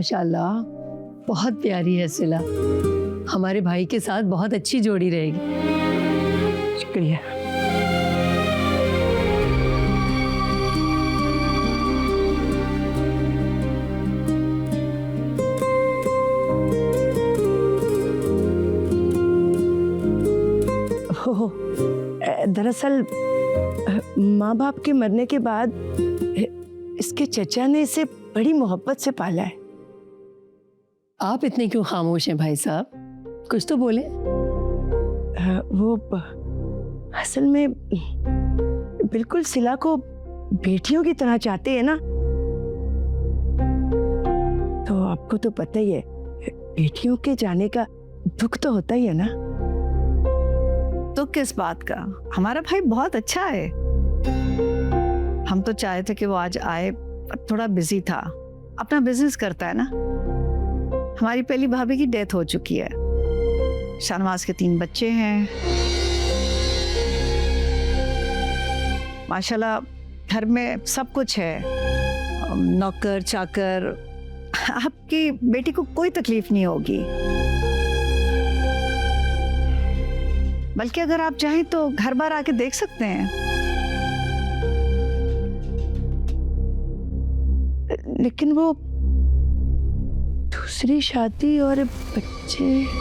माशाल्लाह, बहुत प्यारी है सिला। हमारे भाई के साथ बहुत अच्छी जोड़ी रहेगी। शुक्रिया। दरअसल माँ बाप के मरने के बाद इसके चचा ने इसे बड़ी मोहब्बत से पाला है। आप इतने क्यों खामोश हैं भाई साहब? कुछ तो बोले। वो असल में बिल्कुल सिला को बेटियों की तरह चाहते हैं ना। तो आपको तो पता ही है, बेटियों के जाने का दुख तो होता ही है ना। तो किस बात का? हमारा भाई बहुत अच्छा है। हम तो चाहे थे कि वो आज आए, पर थोड़ा बिजी था। अपना बिजनेस करता है ना। हमारी पहली भाभी की डेथ हो चुकी है। शाहनवाज के 3 बच्चे हैं। माशाल्लाह घर में सब कुछ है, नौकर चाकर। आपकी बेटी को कोई तकलीफ नहीं होगी। बल्कि अगर आप चाहें तो घर बार आके देख सकते हैं। लेकिन वो दूसरी शादी और बच्चे